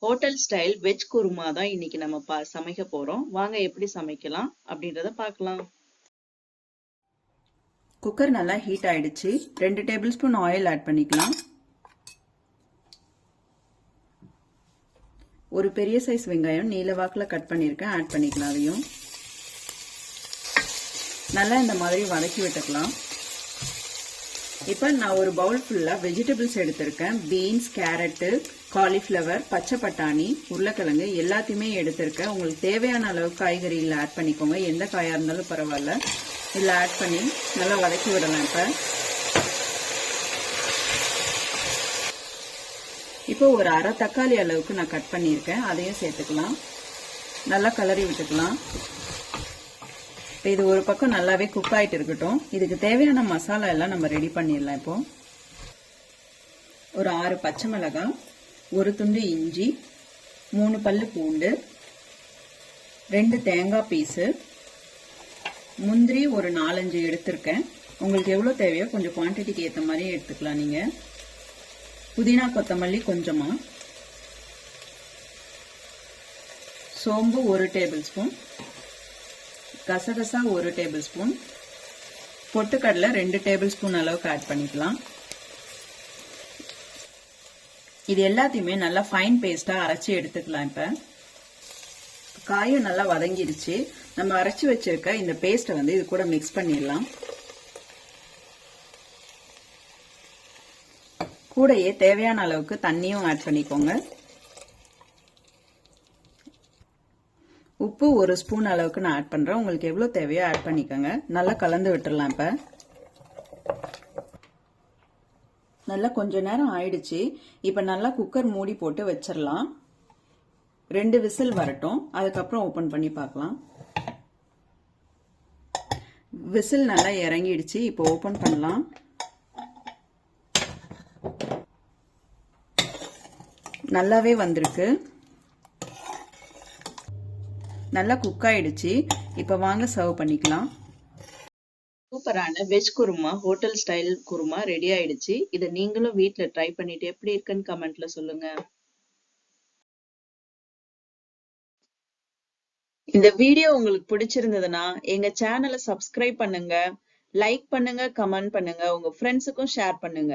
Hotel style veg kurma தான் இன்னைக்கு நம்ம சமைக்க போறோம். வாங்க எப்படி சமைக்கலாம் அப்படின்றத பார்க்கலாம். குக்கர் நல்லா ஹீட் ஆயிடுச்சு. 2 டேபிள் ஸ்பூன் ஆயில் ஆட் பண்ணிக்கலாம். ஒரு பெரிய சைஸ் வெங்காயம் நீல வாக்குல கட் பண்ணியிருக்கேன், ஆட் பண்ணிக்கலாம். அதையும் நல்லா இந்த மாதிரி வதக்கி விட்டுக்கலாம். இப்போ நான் ஒரு பவுல் ஃபுல்லா வெஜிடபிள்ஸ் எடுத்திருக்கேன். பீன்ஸ், கேரட்டு, காலிஃப்ளவர், பச்சை பட்டாணி, உருளைக்கிழங்கு எல்லாத்தையுமே எடுத்திருக்கேன். உங்களுக்கு தேவையான அளவு காய்கறியில் ஆட் பண்ணிக்கோங்க. எந்த காயா இருந்தாலும் பரவாயில்ல. இதில் ஆட் பண்ணி நல்லா வதக்கி விடலாம். இப்போ ஒரு அரை தக்காளி அளவுக்கு நான் கட் பண்ணியிருக்கேன், அதையும் சேர்த்துக்கலாம். நல்லா கிளறி விட்டுக்கலாம். இது ஒரு பக்கம் நல்லாவே குக் ஆயிட்டு இருக்கட்டும். இதுக்கு தேவையான மசாலா எல்லாம் நம்ம ரெடி பண்ணிடலாம். இப்போ ஒரு 6 பச்சை மிளகாய், ஒரு துண்டு இஞ்சி, 3 பல்லு பூண்டு, 2 தேங்காய் பீஸு, முந்திரி ஒரு 4-5 எடுத்திருக்கேன். உங்களுக்கு எவ்வளவு தேவையோ கொஞ்சம் குவான்டிட்டிக்கு ஏற்ற மாதிரி எடுத்துக்கலாம். நீங்க புதினா கொத்தமல்லி கொஞ்சமா, சோம்பு 1 டேபிள் ஸ்பூன், கசகசா 1 டேபிள் ஸ்பூன், பொட்டுக்கடலை 2 டேபிள் ஸ்பூன் அளவுக்கு ஆட் பண்ணிக்கலாம். இது எல்லாத்தையுமே நல்லா ஃபைன் பேஸ்டா அரைச்சி எடுத்துக்கலாம். இப்ப காயும் நல்லா வதங்கிடுச்சு. நம்ம அரைச்சி வச்சிருக்க இந்த பேஸ்ட்டை இது கூட மிக்ஸ் பண்ணிடலாம். கூடயே தேவையான அளவுக்கு தண்ணியும் ஆட் பண்ணிக்கோங்க. உப்பு 1 ஸ்பூன் அளவுக்கு நான் ஆட் பண்றேன். உங்களுக்கு எவ்வளவு தேவையோ ஆட் பண்ணிக்கோங்க. நல்லா கலந்து விட்டுறலாம். இப்ப நல்லா கொஞ்ச நேரம் ஆயிடுச்சு. இப்ப நல்லா குக்கர் மூடி போட்டு வச்சிடலாம். 2 விசில் வரட்டும், அதுக்கப்புறம் ஓபன் பண்ணி பார்க்கலாம். விசில் நல்லா இறங்கிடுச்சு. இப்போ ஓபன் பண்ணலாம். நல்லாவே வந்திருக்கு. நல்லா குக் ஆயிடுச்சு. இப்ப வாங்க சர்வ் பண்ணிக்கலாம். சூப்பரான veg kurma, hotel style kurma ready ஆயிடுச்சு. இதை நீங்களும் வீட்ல ட்ரை பண்ணிட்டு எப்படி இருக்குன்னு கமெண்ட்ல சொல்லுங்க. இந்த வீடியோ உங்களுக்கு பிடிச்சிருந்ததுன்னா எங்க சேனலை சப்ஸ்கிரைப் பண்ணுங்க, லைக் பண்ணுங்க, கமெண்ட் பண்ணுங்க, உங்க ஃப்ரெண்ட்ஸுக்கும் ஷேர் பண்ணுங்க.